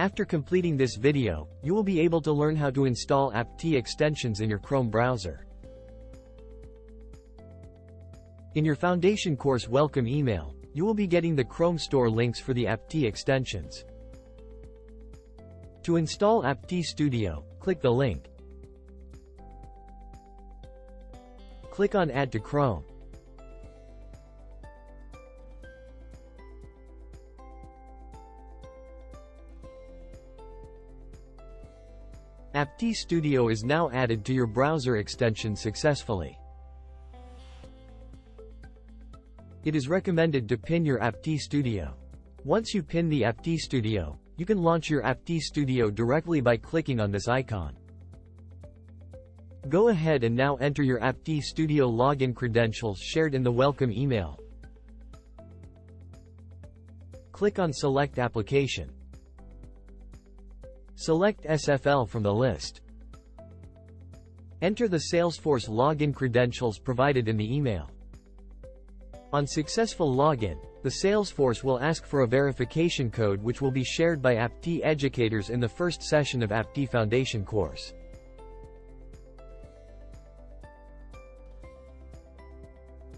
After completing this video, you will be able to learn how to install Apty extensions in your Chrome browser. In your foundation course welcome email, you will be getting the Chrome store links for the Apty extensions. To install Apty Studio, click the link. Click on Add to Chrome. Apty Studio is now added to your browser extension successfully. It is recommended to pin your Apty Studio. Once you pin the Apty Studio, you can launch your Apty Studio directly by clicking on this icon. Go ahead and now enter your Apty Studio login credentials shared in the welcome email. Click on Select Application. Select SFL from the list. Enter the Salesforce login credentials provided in the email. On successful login, the Salesforce will ask for a verification code which will be shared by Apty educators in the first session of Apty Foundation course.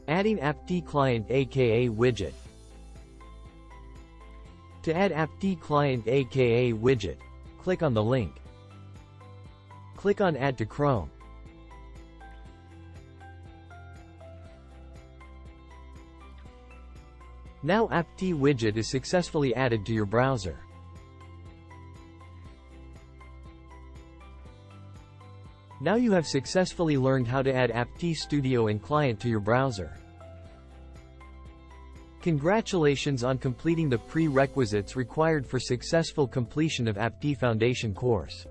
Adding Apty Client aka Widget. To add Apty Client aka Widget, click on the link. Click on Add to Chrome. Now Apty widget is successfully added to your browser. Now you have successfully learned how to add Apty Studio and Client to your browser. Congratulations on completing the prerequisites required for successful completion of Apty Foundation course.